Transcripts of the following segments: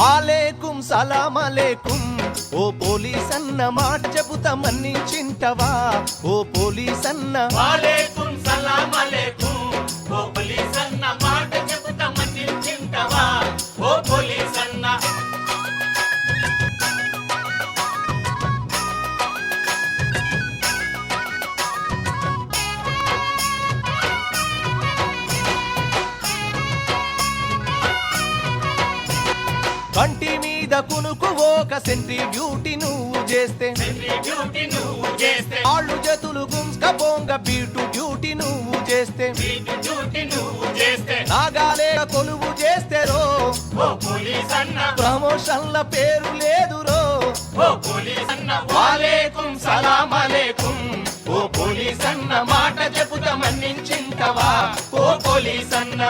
ఆలేకుం సలాం అలేకుం ఓ police అన్న మాట చెబుతా మన్నించింటవా ఓ పోలీస్ అన్న వాలేకుం సలాం అలేకుం ఓ పోలీస్ అన్న మాట చెబుతా మన్నించింటవా ఓ పోలీస్ అన్న కంటి మీద కునుకు ఒక సెంట్రీ డ్యూటీ నువ్వు చేస్తే ఆళ్ళు చేతులు గుంస్క బొంగ బీటు డ్యూటీ నువ్వు చేస్తే నాగాలే కొలువు చేస్తే రో ప్రమోషన్ల పేరు లేదు రో వాలేకుం సలాం అలేకుం ఓ పోలీస్ అన్న మాట చెబుతా మన్నించింటవా ఓ పోలీస్ అన్న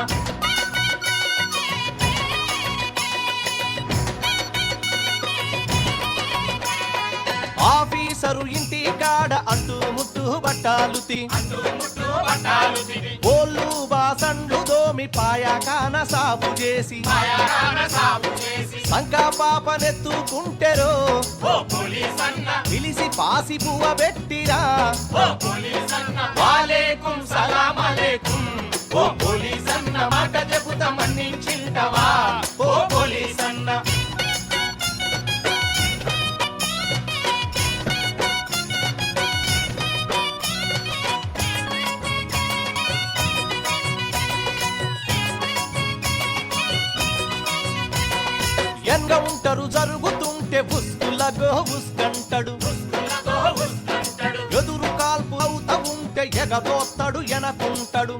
ఆఫీసరు ఇంటి కాడ అంటూ ముట్టు బట్టాలుతి ఓళ్ళు బాసండ్లు దోమి పాయకాన సాపు చేసి సంకా పాపనెత్తుకుంటెరో పిలిసి పాసి పువ్వ పెట్టిరా వాలేకుం సలాం అలేకుం ఓ పోలీస్ అన్న మాట చెబుతా మన్నించింటవా ఓ పోలీస్ అన్న ఎంగ ఉంటారు జరుగుతుంటే ఉస్కులగో ఉస్కంటడు ఎదురు కాల్పు అవుతా ఉంటే ఎగదోస్తాడు ఎనకుంటాడు